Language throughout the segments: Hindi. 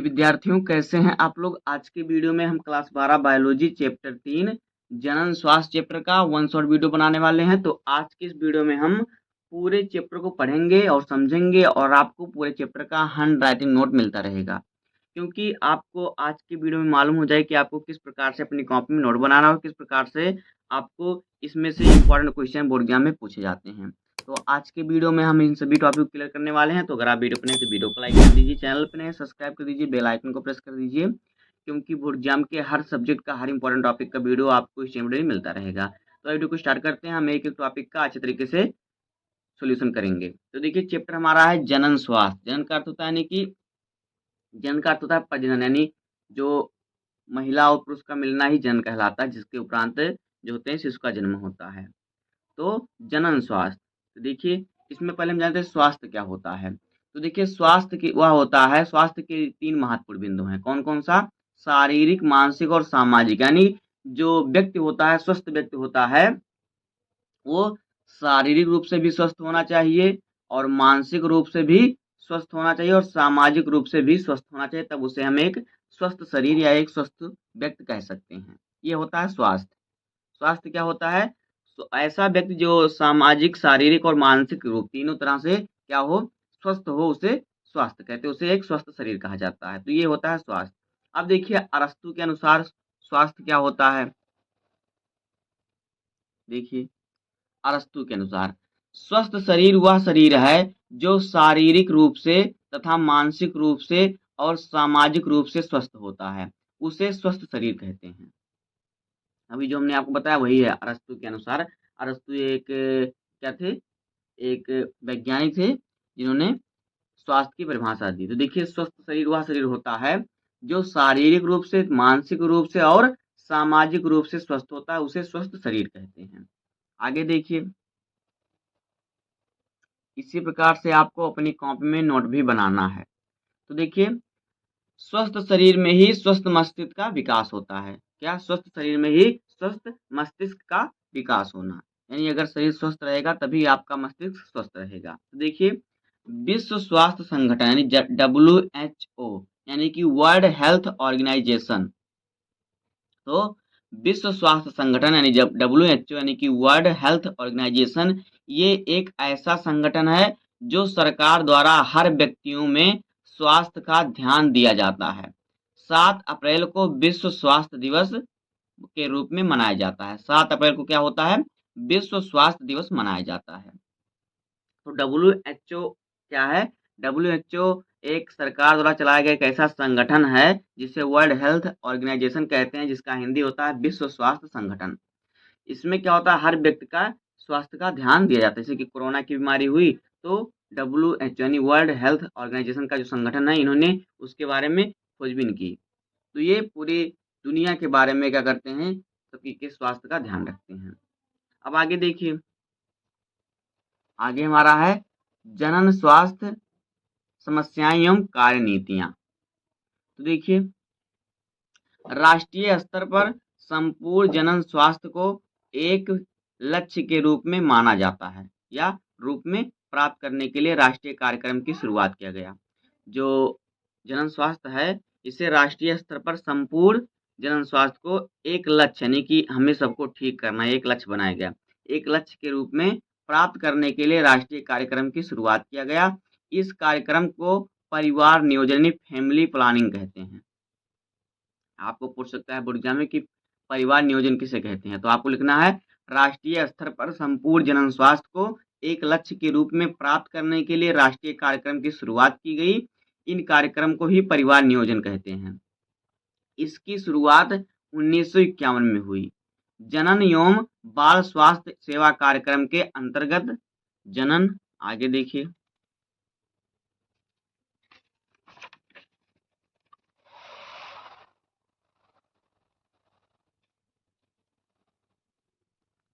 विद्यार्थियों, कैसे हैं आप लोग। आज के वीडियो में हम क्लास 12 बायोलॉजी चैप्टर 3 जनन स्वास्थ्य चैप्टर का वन शॉट वीडियो बनाने वाले हैं। तो आज की इस वीडियो में हम पूरे चैप्टर को पढ़ेंगे और समझेंगे और आपको पूरे चैप्टर का हैंड राइटिंग नोट मिलता रहेगा, क्योंकि आपको आज की वीडियो में मालूम हो जाए कि आपको किस प्रकार से अपनी कॉपी में नोट बनाना और किस प्रकार से आपको इसमें से इंपॉर्टेंट क्वेश्चन बोर्ड एग्जाम में पूछे जाते हैं। तो आज के वीडियो में हम इन सभी टॉपिक क्लियर करने वाले हैं। तो अगर आप वीडियो पर नए तो वीडियो को लाइक कर दीजिए, चैनल पर नए सब्सक्राइब कर दीजिए, बेल आइकन को प्रेस कर दीजिए, क्योंकि बोर्ड एग्जाम के हर सब्जेक्ट का हर इंपॉर्टेंट टॉपिक का वीडियो आपको इस चैनल में मिलता रहेगा। तो वीडियो को स्टार्ट करते हैं। हम एक एक टॉपिक का अच्छे तरीके से सोल्यूशन करेंगे। तो देखिए, चैप्टर हमारा है जनन स्वास्थ्य। जनन का अर्थ होता है यानी कि जनन का अर्थ होता है प्रजनन, यानी जो महिला और पुरुष का मिलना ही जनन कहलाता है, जिसके उपरांत जो होते हैं शिशु का जन्म होता है। तो जनन स्वास्थ्य, तो देखिए इसमें पहले हम जानते हैं स्वास्थ्य क्या होता है। तो देखिए स्वास्थ्य की वह होता है, स्वास्थ्य के 3 महत्वपूर्ण बिंदु हैं। कौन कौन सा? शारीरिक, मानसिक और सामाजिक। यानी जो व्यक्ति होता है, स्वस्थ व्यक्ति होता है, वो शारीरिक रूप से भी स्वस्थ होना चाहिए और मानसिक रूप से भी स्वस्थ होना चाहिए और सामाजिक रूप से भी स्वस्थ होना चाहिए। तब उसे हम एक स्वस्थ शरीर या एक स्वस्थ व्यक्ति कह सकते हैं। ये होता है स्वास्थ्य। स्वास्थ्य क्या होता है? ऐसा व्यक्ति जो सामाजिक, शारीरिक और मानसिक रूप तीनों तरह से क्या हो, स्वस्थ हो, उसे स्वास्थ्य कहते हैं। उसे एक स्वस्थ शरीर कहा जाता है। तो ये होता है स्वास्थ्य। अब देखिए अरस्तु के अनुसार स्वास्थ्य क्या होता है। देखिए अरस्तु के अनुसार स्वस्थ शरीर वह शरीर है जो शारीरिक रूप से तथा मानसिक रूप से और सामाजिक रूप से स्वस्थ होता है, उसे स्वस्थ शरीर कहते हैं। अभी जो हमने आपको बताया वही है अरस्तु के अनुसार। अरस्तु एक क्या थे? एक वैज्ञानिक थे जिन्होंने स्वास्थ्य की परिभाषा दी। तो देखिए स्वस्थ शरीर वह शरीर होता है जो शारीरिक रूप से, मानसिक रूप से और सामाजिक रूप से स्वस्थ होता है, उसे स्वस्थ शरीर कहते हैं। आगे देखिए, इसी प्रकार से आपको अपनी कॉपी में नोट भी बनाना है। तो देखिए स्वस्थ शरीर में ही स्वस्थ मस्तिष्क का विकास होता है। क्या? स्वस्थ शरीर में ही स्वस्थ मस्तिष्क का विकास होना, यानी अगर शरीर स्वस्थ रहेगा तभी आपका मस्तिष्क स्वस्थ रहेगा। तो देखिए विश्व स्वास्थ्य संगठन यानी WHO, यानी कि वर्ल्ड हेल्थ ऑर्गेनाइजेशन। तो विश्व स्वास्थ्य संगठन यानी जब WHO यानी कि वर्ल्ड हेल्थ ऑर्गेनाइजेशन, ये एक ऐसा संगठन है जो सरकार द्वारा हर व्यक्तियों में स्वास्थ्य का ध्यान दिया जाता है। 7 अप्रैल को विश्व स्वास्थ्य दिवस के रूप में मनाया जाता है। 7 अप्रैल को क्या होता है? विश्व स्वास्थ्य दिवस मनाया जाता है। तो WHO क्या है? WHO एक सरकार द्वारा चलाया गया एक ऐसा संगठन है जिसे वर्ल्ड हेल्थ ऑर्गेनाइजेशन कहते हैं, जिसका हिंदी होता है विश्व स्वास्थ्य संगठन। इसमें क्या होता है? हर व्यक्ति का स्वास्थ्य का ध्यान दिया जाता है। जैसे कि कोरोना की बीमारी हुई तो WHO यानी वर्ल्ड हेल्थ ऑर्गेनाइजेशन का जो संगठन है, इन्होंने उसके बारे में खोजबीन की। तो ये पूरी दुनिया के बारे में क्या करते हैं? सबकी के स्वास्थ्य का ध्यान रखते हैं। अब आगे देखिए, आगे हमारा है जनन स्वास्थ्य समस्याएं एवं कार्य नीतियां। तो देखिए राष्ट्रीय स्तर पर संपूर्ण जनन स्वास्थ्य को एक लक्ष्य के रूप में माना जाता है या रूप में प्राप्त करने के लिए राष्ट्रीय कार्यक्रम की शुरुआत किया गया। जो जनन स्वास्थ्य है, इसे राष्ट्रीय स्तर पर संपूर्ण जनन स्वास्थ्य को एक लक्ष्य यानी कि हमें सबको ठीक करना है, एक लक्ष्य बनाया गया। एक लक्ष्य के रूप में प्राप्त करने के लिए राष्ट्रीय कार्यक्रम की शुरुआत किया गया। इस कार्यक्रम को परिवार नियोजन यानी फैमिली प्लानिंग कहते हैं। आपको पूछ सकता है बोर्ड एग्जाम में कि परिवार नियोजन किसे कहते हैं। तो आपको लिखना है राष्ट्रीय स्तर पर संपूर्ण जनन स्वास्थ्य को एक लक्ष्य के रूप में प्राप्त करने के लिए राष्ट्रीय कार्यक्रम की शुरुआत की गई। इन कार्यक्रम को ही परिवार नियोजन कहते हैं। इसकी शुरुआत 1951 में हुई। जनन एवं बाल स्वास्थ्य सेवा कार्यक्रम के अंतर्गत जनन, आगे देखिए,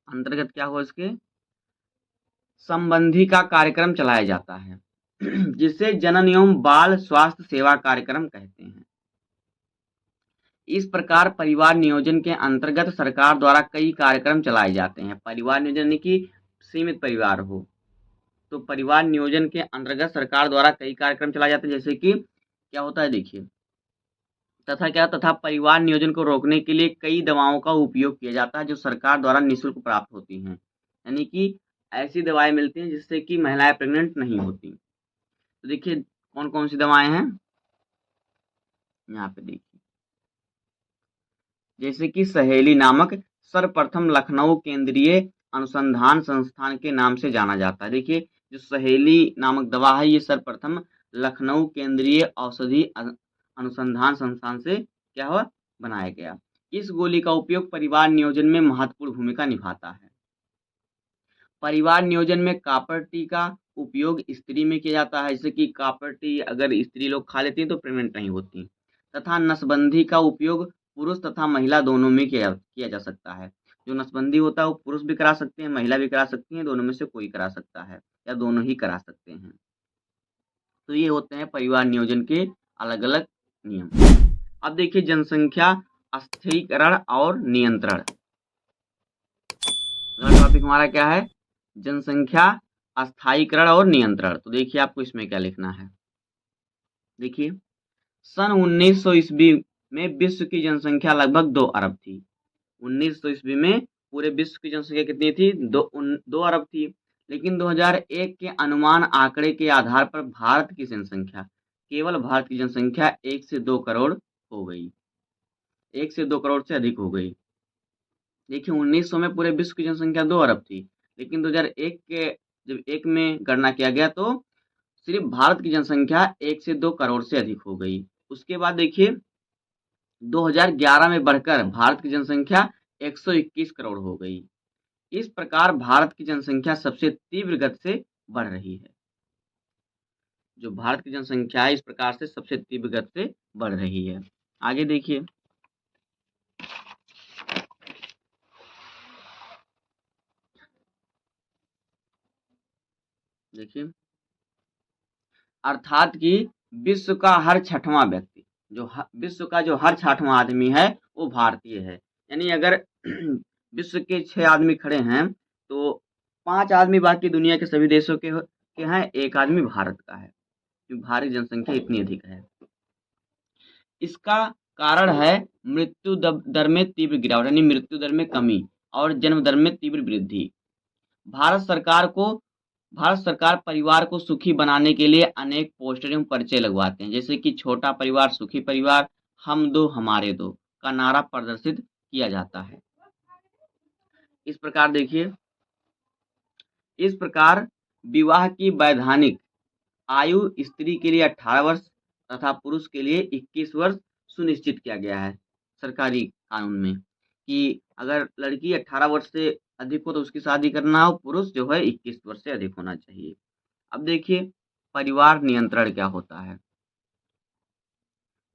अंतर्गत क्या हुआ? इसके संबंधी का कार्यक्रम चलाया जाता है जिसे जनन एवं बाल स्वास्थ्य सेवा कार्यक्रम कहते हैं। इस प्रकार परिवार नियोजन के अंतर्गत सरकार द्वारा कई कार्यक्रम चलाए जाते हैं। परिवार नियोजन यानी कि सीमित परिवार हो, तो परिवार नियोजन के अंतर्गत सरकार द्वारा कई कार्यक्रम चलाए जाते हैं। जैसे कि क्या होता है देखिए, तथा परिवार नियोजन को रोकने के लिए कई दवाओं का उपयोग किया जाता है जो सरकार द्वारा निःशुल्क प्राप्त होती हैं। यानी कि ऐसी दवाएँ मिलती हैं जिससे कि महिलाएँ प्रेग्नेंट नहीं होती। तो देखिए कौन-कौन सी दवाएँ हैं? यहाँ पे देखिए, जैसे कि सहेली नामक सर्वप्रथम लखनऊ केंद्रीय अनुसंधान संस्थान के नाम से जाना जाता है। देखिए जो सहेली नामक दवा है ये सर्वप्रथम लखनऊ केंद्रीय औषधि अनुसंधान संस्थान से क्या हुआ बनाया गया। इस गोली का उपयोग परिवार नियोजन में महत्वपूर्ण भूमिका निभाता है। परिवार नियोजन में कॉपर टी का उपयोग स्त्री में किया जाता है, जैसे कि कॉपर टी अगर स्त्री लोग खा लेती हैं तो प्रेग्नेंट नहीं होती। तथा नसबंदी का उपयोग पुरुष तथा महिला दोनों में किया जा सकता है। जो नसबंदी होता है वो पुरुष भी करा सकते हैं, महिला भी करा सकती हैं, दोनों में से कोई करा सकता है या दोनों ही करा सकते हैं। तो ये होते हैं परिवार नियोजन के अलग-अलग नियम। अब देखिए जनसंख्या अस्थिरीकरण और नियंत्रण। अगला टॉपिक हमारा क्या है? जनसंख्या अस्थायीकरण और नियंत्रण। तो देखिए आपको इसमें क्या लिखना है। देखिए सन 1900 ईस्वी में विश्व की जनसंख्या लगभग 2 अरब थी। 1900 ईस्वी में पूरे विश्व की जनसंख्या कितनी थी? 2 अरब थी। लेकिन 2001 के अनुमान आंकड़े के आधार पर भारत की जनसंख्या, केवल भारत की जनसंख्या 1 से 2 करोड़ हो गई। 1 से 2 करोड़ से अधिक हो गई। देखिए 1900 में पूरे विश्व की जनसंख्या 2 अरब थी, लेकिन 2001 के जब 1 में गणना किया गया तो सिर्फ भारत की जनसंख्या 1 से 2 करोड़ से अधिक हो गई। उसके बाद देखिए 2011 में बढ़कर भारत की जनसंख्या 121 करोड़ हो गई। इस प्रकार भारत की जनसंख्या सबसे तीव्र गति से बढ़ रही है। जो भारत की जनसंख्या है इस प्रकार से सबसे तीव्र गति से बढ़ रही है। आगे देखिए अर्थात कि विश्व का हर छठवां व्यक्ति विश्व का जो हर छठवां आदमी है वो भारतीय है। यानी अगर विश्व के 6 आदमी खड़े हैं तो 5 आदमी बाकी दुनिया के सभी देशों के हैं, 1 आदमी भारत का है क्योंकि भारत की जनसंख्या इतनी अधिक है। इसका कारण है मृत्यु दर में तीव्र गिरावट यानी मृत्यु दर में कमी और जन्म दर में तीव्र वृद्धि। भारत सरकार परिवार को सुखी बनाने के लिए अनेक पोस्टर एवं पर्चे लगवाते हैं, जैसे कि छोटा परिवार सुखी परिवार, हम दो हमारे दो का नारा प्रदर्शित किया जाता है। इस प्रकार देखिए इस प्रकार विवाह की वैधानिक आयु स्त्री के लिए 18 वर्ष तथा पुरुष के लिए 21 वर्ष सुनिश्चित किया गया है सरकारी कानून में कि अगर लड़की 18 वर्ष से अधिक हो तो उसकी शादी करना हो, पुरुष जो है 21 वर्ष से अधिक होना चाहिए। अब देखिए परिवार नियंत्रण क्या होता है।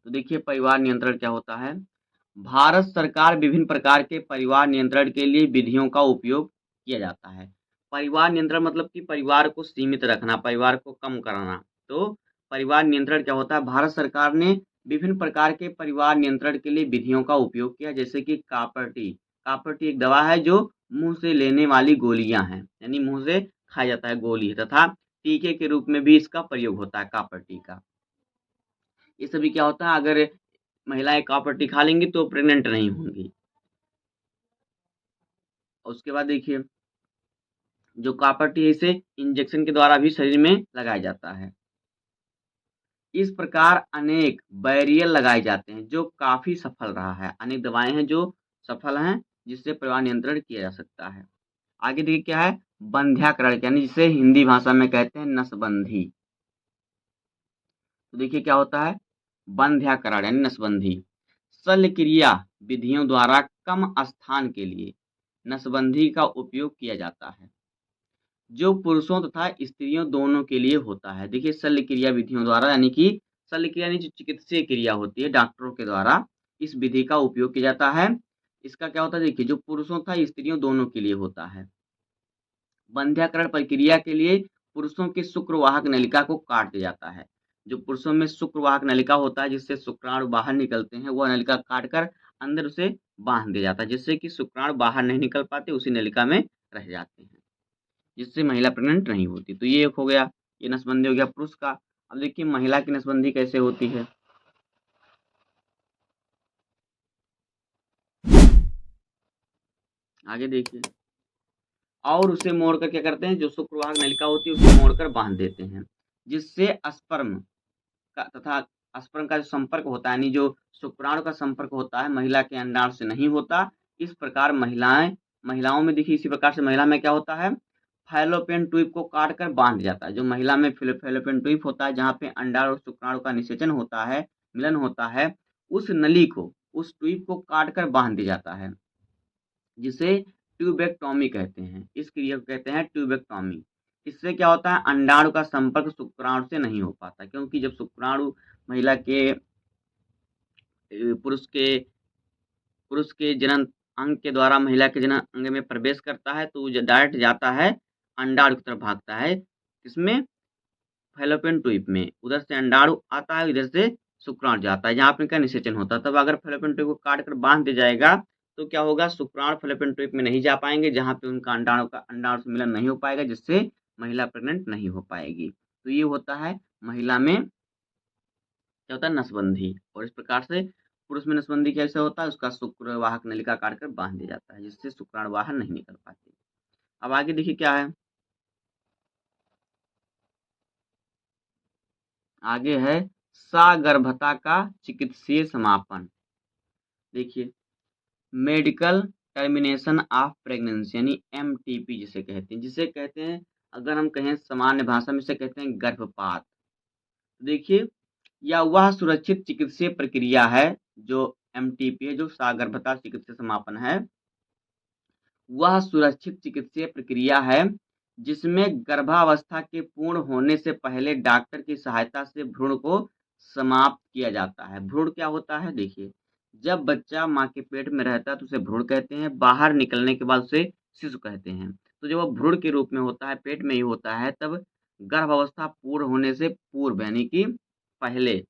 तो देखिए परिवार नियंत्रण क्या होता है। भारत सरकार विभिन्न प्रकार के परिवार नियंत्रण के लिए विधियों का उपयोग किया जाता है। परिवार नियंत्रण मतलब कि परिवार को सीमित रखना, परिवार को कम कराना। तो परिवार नियंत्रण क्या होता है, भारत सरकार ने विभिन्न प्रकार के परिवार नियंत्रण के लिए विधियों का उपयोग किया, जैसे कि कॉपर टी। कॉपर टी एक दवा है जो मुंह से लेने वाली गोलियां हैं, यानी मुंह से खाया जाता है गोली, तथा टीके के रूप में भी इसका प्रयोग होता है कॉपर टी का। ये सभी क्या होता है, अगर महिलाएं कॉपर टी खा लेंगी तो प्रेग्नेंट नहीं होंगी। उसके बाद देखिए जो कॉपर टी है इसे इंजेक्शन के द्वारा भी शरीर में लगाया जाता है। इस प्रकार अनेक बैरियर लगाए जाते हैं जो काफी सफल रहा है। अनेक दवाएं हैं जो सफल हैं जिससे परिवार नियंत्रण किया जा सकता है। आगे देखिए क्या है, बंध्याकरण यानी जिसे हिंदी भाषा में कहते हैं नसबंदी। तो देखिए क्या होता है, बंध्याकरण यानी नसबंदी शल्य क्रिया विधियों द्वारा कम स्थान के लिए नसबंदी का उपयोग किया जाता है जो पुरुषों तथा स्त्रियों दोनों के लिए होता है। देखिए शल्य क्रिया विधियों द्वारा यानी कि शल्य क्रिया यानी जो चिकित्सीय क्रिया होती है डॉक्टरों के द्वारा इस विधि का उपयोग किया जाता है। इसका क्या होता है, देखिए जो पुरुषों तथा स्त्रियों दोनों के लिए होता है। बंध्याकरण प्रक्रिया के लिए पुरुषों की शुक्रवाहक नलिका को काट दिया जाता है। जो पुरुषों में शुक्रवाहक नलिका होता है जिससे शुक्राणु बाहर निकलते हैं, वह नलिका काटकर अंदर उसे बांध दिया जाता है जिससे कि शुक्राणु बाहर नहीं निकल पाते, उसी नलिका में रह जाते हैं, जिससे महिला प्रेग्नेंट नहीं होती। तो ये एक हो गया, ये नसबंदी हो गया पुरुष का। अब देखिए महिला की नसबंदी कैसे होती है। आगे देखिए, और उसे मोड़कर क्या करते हैं, जो शुक्रवाहक नलिका होती है उसे मोड़कर बांध देते हैं, जिससे स्पर्म का तथा स्पर्म का जो संपर्क होता है, यानी जो शुक्राणु का संपर्क होता है महिला के अंडाणु से नहीं होता। इस प्रकार महिलाओं में देखिए, इसी प्रकार से महिला में क्या होता है, फैलोपियन ट्यूब को काट कर बांध जाता है। जो महिला में फैलोपियन ट्यूब होता है, जहाँ पे अंडाणु और शुक्राणु का निषेचन होता है, मिलन होता है, उस नली को, उस ट्यूब को काट कर बांध दिया जाता है, जिसे ट्यूबेक्टोमी कहते हैं। इस क्रिया को कहते हैं ट्यूबेक्टोमी। इससे क्या होता है, अंडाणु का संपर्क शुक्राणु से नहीं हो पाता, क्योंकि जब शुक्राणु महिला के पुरुष के जनन अंग के द्वारा महिला के जनन अंग में प्रवेश करता है, तो वो डायरेक्ट जाता है अंडाणु की तरफ, भागता है इसमें फैलोपियन ट्यूब में। उधर से अंडाणु आता है, इधर से शुक्राणु जाता है, जहाँ पे इनका निषेचन होता है। तब अगर फैलोपियन ट्यूब को काट कर बांध दिया जाएगा, तो क्या होगा, शुक्राणु फैलोपियन ट्यूब में नहीं जा पाएंगे, जहाँ पे उनका अंडाणु से मिलन नहीं हो पाएगा, जिससे महिला प्रेग्नेंट नहीं हो पाएगी। तो ये होता है महिला में क्या होता है, नसबंदी। और इस प्रकार से पुरुष में नसबंदी कैसे होता है, उसका शुक्रवाहक नलिका काट कर बांध दिया जाता है, जिससे शुक्राणु बाहर नहीं निकल पाते। अब आगे देखिए क्या है, आगे है सगर्भता का चिकित्सीय समापन। देखिए, मेडिकल टर्मिनेशन ऑफ प्रेगनेंसी, यानी एमटीपी जिसे कहते हैं, अगर हम कहें सामान्य भाषा में इसे कहते हैं गर्भपात। देखिए, यह वह सुरक्षित चिकित्सीय प्रक्रिया है, जो एमटीपी है, जो सगर्भता चिकित्सीय समापन है, वह सुरक्षित चिकित्सीय प्रक्रिया है जिसमें गर्भावस्था के पूर्ण होने से पहले डॉक्टर की सहायता से भ्रूण को समाप्त किया जाता है। भ्रूण क्या होता है, देखिए, जब बच्चा माँ के पेट में रहता है तो उसे भ्रूण कहते हैं, बाहर निकलने के बाद उसे शिशु कहते हैं। तो जब वो भ्रूण के रूप में होता है, पेट में ही होता है, तब गर्भावस्था पूर्ण होने से पूर्व, यानी कि पहले,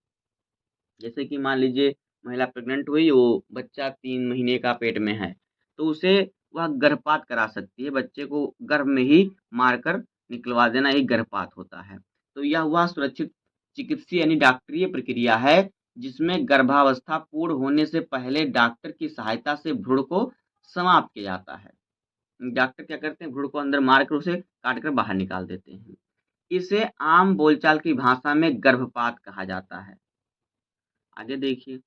जैसे कि मान लीजिए महिला प्रेग्नेंट हुई, वो बच्चा 3 महीने का पेट में है, तो उसे वह गर्भपात करा सकती है, बच्चे को गर्भ में ही मारकर निकलवा देना, ही गर्भपात होता है। तो यह वह सुरक्षित चिकित्सीय यानी डॉक्टरीय प्रक्रिया है जिसमें गर्भावस्था पूर्ण होने से पहले डॉक्टर की सहायता से भ्रूण को समाप्त किया जाता है। डॉक्टर क्या करते हैं, भ्रूण को अंदर मारकर उसे काट कर बाहर निकाल देते हैं। इसे आम बोलचाल की भाषा में गर्भपात कहा जाता है। आगे देखिए,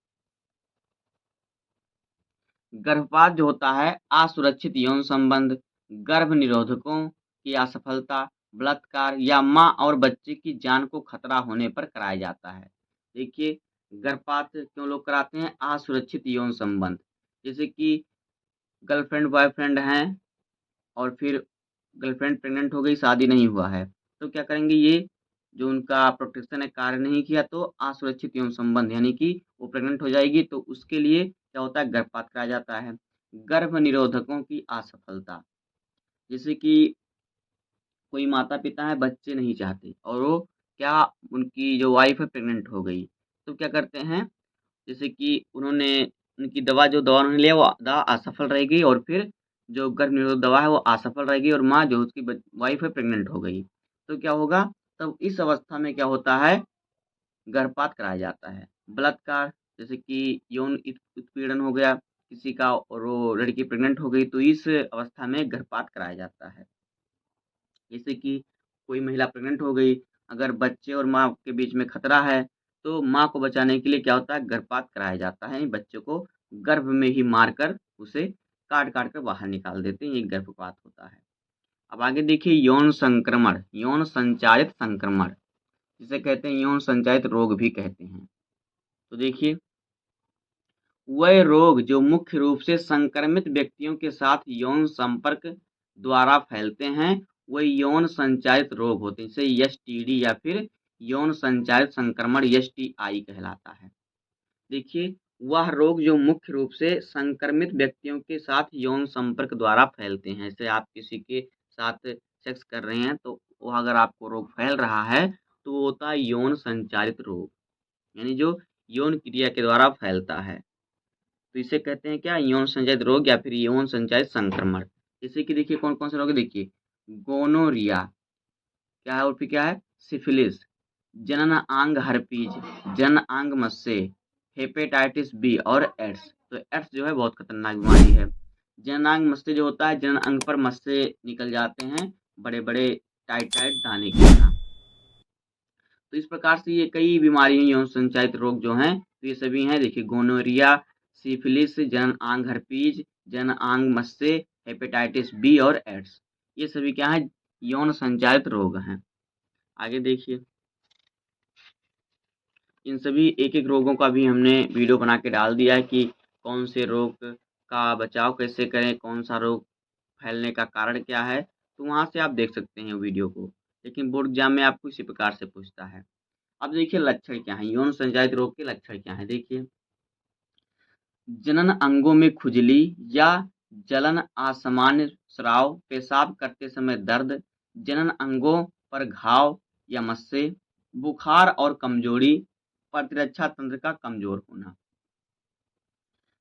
गर्भपात जो होता है, असुरक्षित यौन संबंध, गर्भ निरोधकों की असफलता, बलात्कार या माँ और बच्चे की जान को खतरा होने पर कराया जाता है। देखिए, गर्भपात क्यों लोग कराते हैं, असुरक्षित यौन संबंध, जैसे कि गर्लफ्रेंड बॉयफ्रेंड हैं और फिर गर्लफ्रेंड प्रेग्नेंट हो गई, शादी नहीं हुआ है, तो क्या करेंगे, ये जो उनका प्रोटेक्शन है कार्य नहीं किया, तो असुरक्षित यौन संबंध, यानी कि वो प्रेग्नेंट हो जाएगी, तो उसके लिए क्या होता है, गर्भपात कराया जाता है। गर्भ निरोधकों की असफलता, जैसे कि कोई माता पिता है, बच्चे नहीं चाहते, और वो क्या, उनकी जो वाइफ है प्रेग्नेंट हो गई, तो क्या करते हैं, जैसे कि उन्होंने उनकी दवा उन्होंने लिया, वो दवा असफल रहेगी, और फिर जो गर्भ निरोधक दवा है वो असफल रहेगी, और माँ जो उसकी वाइफ है प्रेग्नेंट हो गई, तो क्या होगा, तब इस अवस्था में क्या होता है, गर्भपात कराया जाता है। बलात्कार, जैसे कि यौन उत्पीड़न हो गया किसी का, और वो लड़की प्रेग्नेंट हो गई, तो इस अवस्था में गर्भपात कराया जाता है। जैसे कि कोई महिला प्रेग्नेंट हो गई, अगर बच्चे और माँ के बीच में खतरा है, तो माँ को बचाने के लिए क्या होता है, गर्भपात कराया जाता है, बच्चे को गर्भ में ही मारकर उसे काट-काट कर बाहर निकाल देते हैं, ये गर्भपात होता है। अब आगे देखिए, यौन संक्रमण, यौन संचारित संक्रमण, जिसे कहते हैं यौन संचारित रोग भी कहते हैं। तो देखिए, वह रोग जो मुख्य रूप से संक्रमित व्यक्तियों के साथ यौन संपर्क द्वारा फैलते हैं, वह यौन संचारित रोग होते हैं, जैसे एसटीडी या फिर यौन संचारित संक्रमण, एसटीआई कहलाता है। देखिए, वह रोग जो मुख्य रूप से संक्रमित व्यक्तियों के साथ यौन संपर्क द्वारा फैलते हैं, जैसे आप किसी के साथ सेक्स कर रहे हैं, तो वह अगर आपको रोग फैल रहा है, तो वो होता है यौन संचारित रोग, यानी जो यौन क्रिया के द्वारा फैलता है। तो इसे कहते हैं क्या, यौन संचारित रोग या फिर यौन संचारित संक्रमण। जैसे कि देखिए, कौन-कौन से रोग है, देखिए, गोनोरिया क्या है, और फिर क्या है, सिफिलिस, जनन अंग हर्पीज, जनन अंग मस्से, हेपेटाइटिस बी और एड्स। तो एड्स जो है बहुत खतरनाक बीमारी है। जननांग मस्से जो होता है, जनन अंग पर मस्से निकल जाते हैं बड़े बड़े टाइट टाइट दाने की तरह। तो इस प्रकार से ये कई बीमारी हैं, यौन संचालित रोग जो हैं, तो ये सभी हैं। देखिए गोनोरिया, सिफिलिस, जनन आंग हर्पीज, जनन आंग मस्से, हेपेटाइटिस बी और एड्स, ये सभी क्या है, यौन संचालित रोग हैं। आगे देखिए, इन सभी एक-एक रोगों का भी हमने वीडियो बना के डाल दिया है कि कौन से रोग का बचाव कैसे करें, कौन सा रोग फैलने का कारण क्या है, तो वहाँ से आप देख सकते हैं वीडियो को। लेकिन बोर्ड एग्जाम में आपको इसी प्रकार से पूछता है। अब देखिए लक्षण क्या हैं, यौन संचालित रोग के लक्षण क्या हैं, देखिए जनन अंगों में खुजली या जलन, असामान्य स्राव, पेशाब करते समय दर्द, जनन अंगों पर घाव या मस्से, बुखार और कमजोरी, प्रतिरक्षा तंत्र का कमजोर होना।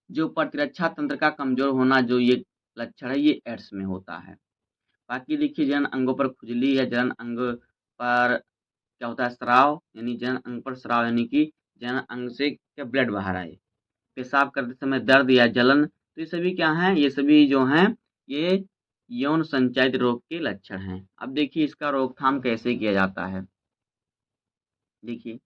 जो प्रतिरक्षा तंत्र का कमजोर होना जो ये लक्षण है, ये एड्स में होता है। बाकी देखिए जनन अंगों पर खुजली या जनन अंग पर क्या होता है, स्राव, यानी जनन अंग पर स्राव यानी कि जनन अंग से क्या ब्लड बाहर आए, पेशाब करते समय दर्द या जलन, तो ये सभी क्या हैं, ये सभी जो हैं ये यौन संचालित रोग के लक्षण हैं। अब देखिए इसका रोकथाम कैसे किया जाता है। देखिए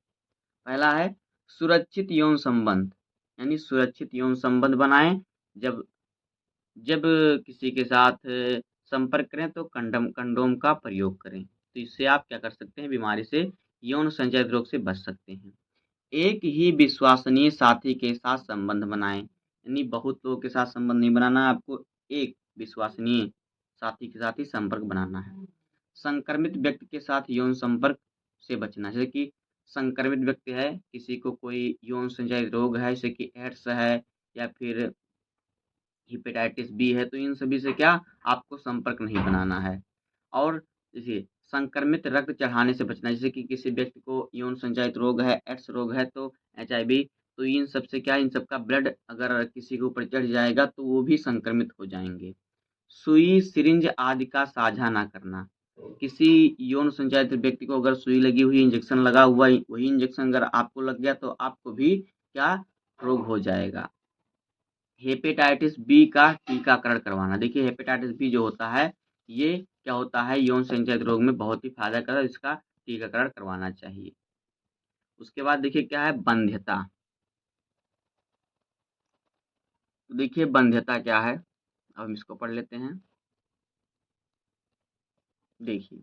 पहला है सुरक्षित यौन संबंध, यानी सुरक्षित यौन संबंध बनाएं। जब जब किसी के साथ संपर्क करें तो कंडोम का प्रयोग करें। तो इससे आप क्या कर सकते हैं, बीमारी से, यौन संचालित रोग से बच सकते हैं। एक ही विश्वसनीय साथी के साथ संबंध बनाएं, यानी बहुत लोगों के साथ संबंध नहीं बनाना है, आपको एक विश्वसनीय साथी के साथ ही संपर्क बनाना है। संक्रमित व्यक्ति के साथ यौन संपर्क से बचना, जैसे कि संक्रमित व्यक्ति है, किसी को कोई यौन संचालित रोग है जैसे कि एड्स है या फिर हेपेटाइटिस बी है, तो इन सभी से क्या आपको संपर्क नहीं बनाना है। और देखिए संक्रमित रक्त चढ़ाने से बचना, जैसे कि किसी व्यक्ति को यौन संचालित रोग है, एड्स रोग है, तो एचआईवी, तो इन सब से क्या, इन सब का ब्लड अगर किसी के ऊपर चढ़ जाएगा तो वो भी संक्रमित हो जाएंगे। सुई, सिरिंज आदि का साझा ना करना, किसी यौन संचालित व्यक्ति को अगर सुई लगी हुई, इंजेक्शन लगा हुआ, वही इंजेक्शन अगर आपको लग गया तो आपको भी क्या रोग हो जाएगा। हेपेटाइटिस बी का टीकाकरण करवाना, देखिए हेपेटाइटिस बी जो होता है ये क्या होता है, यौन संचालित रोग में बहुत ही फायदा करता है, इसका टीकाकरण करवाना चाहिए। उसके बाद देखिए क्या है, वंध्यता। तो देखिए वंध्यता क्या है, अब हम इसको पढ़ लेते हैं। देखिए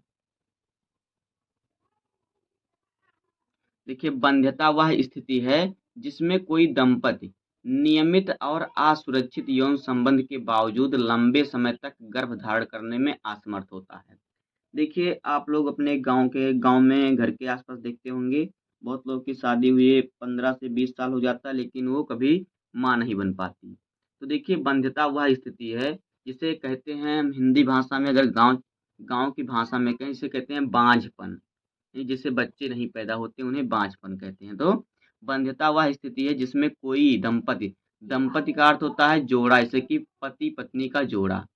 देखिए वंध्यता वह स्थिति है जिसमें कोई दंपति नियमित और असुरक्षित यौन संबंध के बावजूद लंबे समय तक गर्भ धारण करने में असमर्थ होता है। देखिए आप लोग अपने गांव में घर के आसपास देखते होंगे, बहुत लोग की शादी हुए 15 से 20 साल हो जाता है लेकिन वो कभी माँ नहीं बन पाती। तो देखिए वंध्यता वह स्थिति है जिसे कहते हैं, हम हिंदी भाषा में अगर गांव गांव की भाषा में कहें, इसे कहते हैं बांझपन, जिससे बच्चे नहीं पैदा होते उन्हें बांझपन कहते हैं। तो वंध्यता वह स्थिति है जिसमें कोई दंपति, दंपति का अर्थ होता है जोड़ा, जैसे कि पति पत्नी का जोड़ा,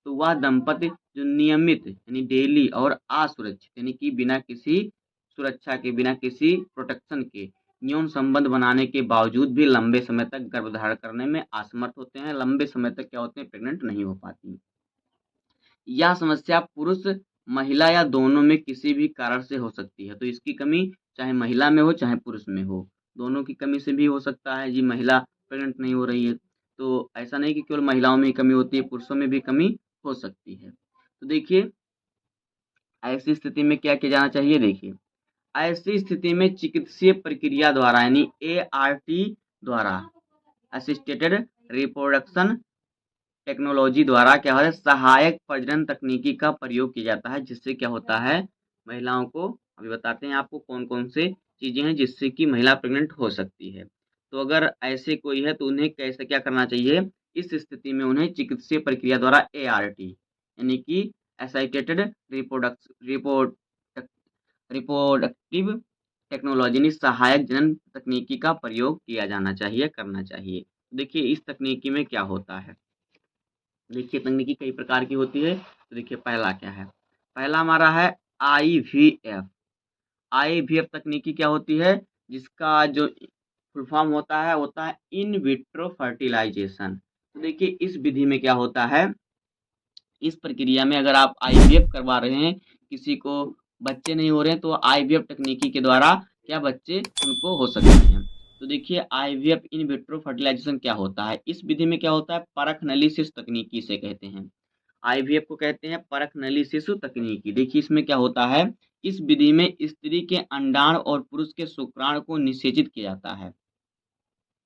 तो वह दंपति जो नियमित यानी डेली और असुरक्षित यानी कि बिना किसी सुरक्षा के, बिना किसी प्रोटेक्शन के यौन संबंध बनाने के बावजूद भी लंबे समय तक गर्भधारण करने में असमर्थ होते हैं, लंबे समय तक क्या होते हैं, प्रेग्नेंट नहीं हो पाती। यह समस्या पुरुष, महिला या दोनों में किसी भी कारण से हो सकती है। तो इसकी कमी चाहे महिला में हो चाहे पुरुष में हो, दोनों की कमी से भी हो सकता है। जी महिला प्रेग्नेंट नहीं हो रही है, तो ऐसा नहीं कि केवल महिलाओं में ही कमी होती है, पुरुषों में भी कमी हो सकती है। तो देखिए ऐसी स्थिति में क्या किया जाना चाहिए, देखिए ऐसी स्थिति में चिकित्सीय प्रक्रिया द्वारा यानी ART द्वारा, असिस्टेड रिप्रोडक्शन टेक्नोलॉजी द्वारा क्या होता है, सहायक प्रजनन तकनीकी का प्रयोग किया जाता है, जिससे क्या होता है, महिलाओं को, अभी बताते हैं आपको कौन कौन से चीजें हैं जिससे कि महिला प्रेग्नेंट हो सकती है। तो अगर ऐसे कोई है तो उन्हें कैसे क्या करना चाहिए, इस स्थिति में उन्हें चिकित्सीय प्रक्रिया द्वारा ART यानी कि असिस्टेड रिप्रोडक्टिव टेक्नोलॉजी यानी सहायक जनन तकनीकी का प्रयोग किया जाना चाहिए, करना चाहिए। देखिए इस तकनीकी में क्या होता है, देखिए तकनीकी कई प्रकार की होती है। तो देखिए पहला क्या है, पहला हमारा है IVF। IVF तकनीकी क्या होती है, जिसका जो फुल फॉर्म होता है इन विट्रो फर्टिलाइजेशन। तो देखिए इस विधि में क्या होता है, इस प्रक्रिया में अगर आप आईवीएफ करवा रहे हैं, किसी को बच्चे नहीं हो रहे हैं, तो आईवीएफ तकनीकी के द्वारा क्या बच्चे उनको हो सकते हैं। तो देखिए आईवीएफ इन विट्रो फर्टिलाइजेशन क्या होता है, इस विधि में क्या होता है, परख नली शिशु तकनीकी इसे कहते हैं। आईवीएफ को कहते हैं परख नली शिशु तकनीकी। देखिए इसमें क्या होता है, इस विधि में स्त्री के अंडाणु और पुरुष के शुक्राणु को निषेचित किया जाता है।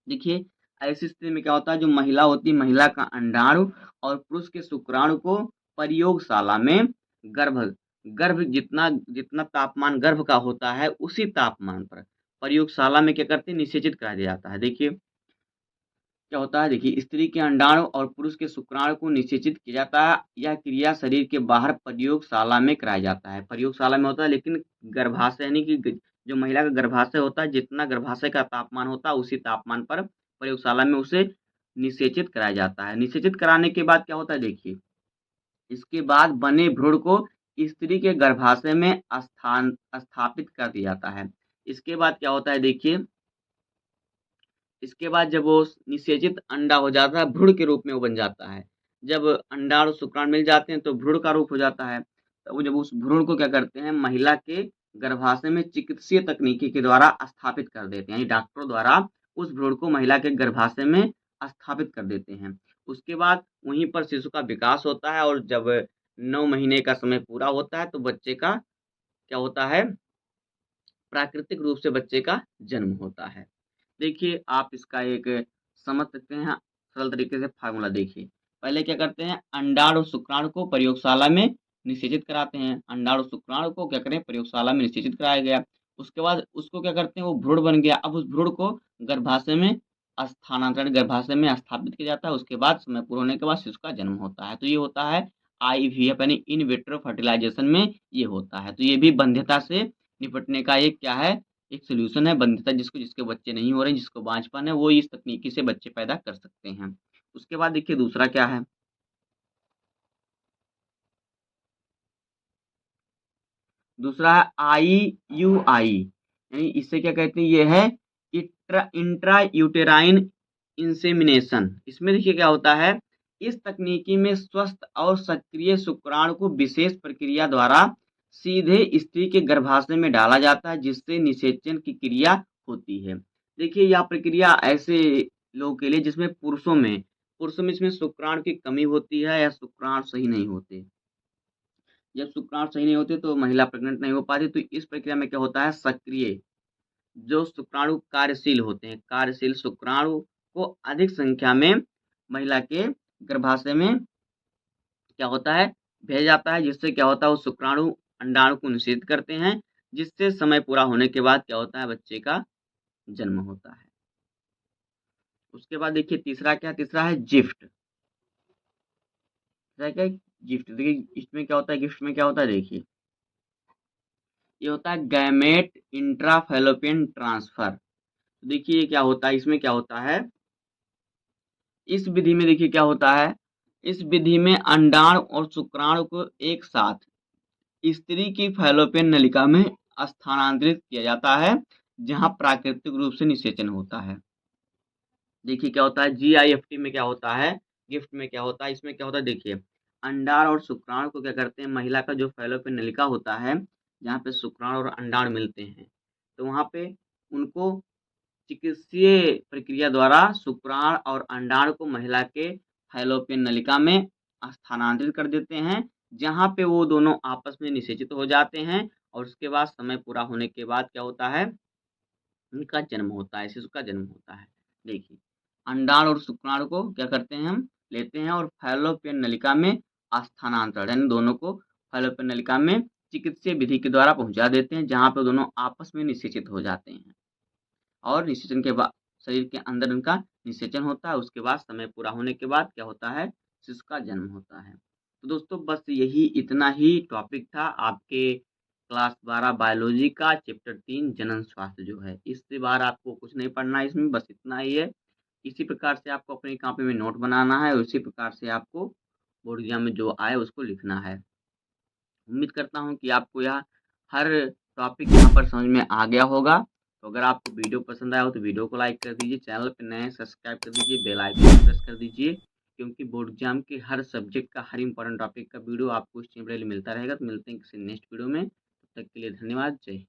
देखिए ऐसी स्थिति में क्या होता है, जो महिला होती है, महिला का अंडाणु और पुरुष के शुक्राणु को प्रयोगशाला में गर्भ गर्भ जितना जितना तापमान गर्भ का होता है, उसी तापमान पर प्रयोगशाला में क्या करते हैं, निषेचित करा दिया जाता है। देखिए क्या होता है, देखिए स्त्री के अंडाणु और पुरुष के शुक्राणु को निषेचित किया जाता है। यह क्रिया शरीर के बाहर प्रयोगशाला में कराया जाता है। प्रयोगशाला में होता है, लेकिन गर्भाशय यानी कि जो महिला का गर्भाशय होता है, जितना गर्भाशय का तापमान होता है, उसी तापमान पर प्रयोगशाला में उसे निषेचित कराया जाता है। निषेचित कराने के बाद क्या होता है, देखिए इसके बाद बने भ्रूण को स्त्री के गर्भाशय में स्थापित कर दिया जाता है। इसके बाद क्या होता है, देखिए इसके बाद जब वो निषेचित अंडा हो जाता है, भ्रूण के रूप में वो बन जाता है। जब अंडा और शुक्राणु मिल जाते हैं तो भ्रूण का रूप हो जाता है। तो वो जब उस भ्रूण को क्या करते हैं, महिला के गर्भाशय में चिकित्सीय तकनीकी के द्वारा स्थापित कर देते हैं, यानी डॉक्टरों द्वारा उस भ्रूण को महिला के गर्भाशय में स्थापित कर देते हैं। उसके बाद वहीं पर शिशु का विकास होता है और जब 9 महीने का समय पूरा होता है तो बच्चे का क्या होता है, प्राकृतिक रूप से बच्चे का जन्म होता है। देखिए आप इसका एक समझ सकते हैं सरल तरीके से फार्मूला। देखिए पहले क्या करते हैं, अंडाणु और शुक्राणु को प्रयोगशाला में निषेचित कराते हैं। अंडाणु और शुक्राणु को क्या करें, प्रयोगशाला में निषेचित कराया गया। उसके बाद उसको क्या करते हैं, वो भ्रूण बन गया। अब उस भ्रूण को गर्भाशय में गर्भाशय में स्थापित किया जाता है। उसके बाद समय पूरा होने के बाद शिशु का जन्म होता है। तो ये होता है आईवीएफ यानी इन विट्रो फर्टिलाइजेशन में ये होता है। तो ये भी बंध्यता से निपटने का एक क्या है, एक सॉल्यूशन है। बंध्यता जिसके बच्चे नहीं हो रहे, जिसको बांझपन है, वो इस तकनीकी से बच्चे पैदा कर सकते हैं। उसके बाद देखिए दूसरा क्या है, दूसरा है आईयूआई, यानी इससे क्या कहते हैं, ये है इंट्रा यूटेराइन इंसेमिनेशन। इसमें देखिए क्या होता है, इस तकनीकी में स्वस्थ और सक्रिय शुक्राणु को विशेष प्रक्रिया द्वारा सीधे स्त्री के गर्भाशय में डाला जाता है, जिससे निषेचन की क्रिया होती है। देखिए यह प्रक्रिया ऐसे लोगों के लिए जिसमें पुरुषों में इसमें शुक्राणु की कमी होती है या शुक्राणु सही नहीं होते। जब शुक्राणु सही नहीं होते तो महिला प्रेग्नेंट नहीं हो पाती। तो इस प्रक्रिया में क्या होता है, सक्रिय जो शुक्राणु कार्यशील होते हैं, कार्यशील शुक्राणु को अधिक संख्या में महिला के गर्भाशय में क्या होता है, भेजा जाता है, जिससे क्या होता है, वो शुक्राणु अंडाणु को निषेध करते हैं, जिससे समय पूरा होने के बाद क्या होता है, बच्चे का जन्म होता है। उसके बाद देखिए तीसरा क्या, तीसरा है गिफ्ट। क्या गिफ्ट, देखिए इसमें क्या होता है, गिफ्ट में क्या होता है, देखिए ये होता है गैमेट इंट्राफैलोपियन ट्रांसफर। देखिए क्या होता है, इसमें क्या होता है, इस विधि में देखिए क्या होता है, इस विधि में अंडाणु और शुक्राणु को एक साथ स्त्री की फैलोपियन नलिका में स्थानांतरित किया जाता है, जहां प्राकृतिक रूप से निषेचन होता है। देखिए क्या होता है, जीआईएफटी में क्या होता है, गिफ्ट में क्या होता है, इसमें क्या होता है, देखिए अंडाणु और शुक्राणु को क्या करते हैं, महिला का जो फैलोपियन नलिका होता है, जहाँ पे शुक्राणु और अंडाणु मिलते हैं, तो वहाँ पे उनको चिकित्सीय प्रक्रिया द्वारा शुक्राणु और अंडाणु को महिला के फैलोपियन नलिका में स्थानांतरित कर देते हैं, जहाँ पे वो दोनों आपस में निषेचित हो जाते हैं। और उसके बाद समय पूरा होने के बाद क्या होता है, उनका जन्म होता है, शिशु का जन्म होता है। देखिए अंडाणु और शुक्राणु को क्या करते हैं, हम लेते हैं और फैलोपियन नलिका में स्थानांतरण यानी दोनों को फैलोपियन नलिका में चिकित्सीय विधि के द्वारा पहुंचा देते हैं, जहाँ पे दोनों आपस में निषेचित हो जाते हैं। और निषेचन के बाद शरीर के अंदर उनका निषेचन होता है। उसके बाद समय पूरा होने के बाद क्या होता है, शिशु का जन्म होता है। तो दोस्तों बस यही इतना ही टॉपिक था आपके क्लास 12 बायोलॉजी का चैप्टर 3 जनन स्वास्थ्य जो है। इससे बाहर आपको कुछ नहीं पढ़ना है, इसमें बस इतना ही है। इसी प्रकार से आपको अपनी कॉपी में नोट बनाना है और इसी प्रकार से आपको बोर्ड एग्जाम में जो आए उसको लिखना है। उम्मीद करता हूँ कि आपको यह हर टॉपिक यहाँ पर समझ में आ गया होगा। तो अगर आपको वीडियो पसंद आया हो तो वीडियो को लाइक कर दीजिए, चैनल पर नए सब्सक्राइब कर दीजिए, बेल आइकन प्रेस कर दीजिए क्योंकि बोर्ड एग्जाम के हर सब्जेक्ट का, हर इंपॉर्टेंट टॉपिक का वीडियो आपको इस चैनल पर मिलता रहेगा। तो मिलते हैं किसी नेक्स्ट वीडियो में, तब तक के लिए धन्यवाद। जय हिंद।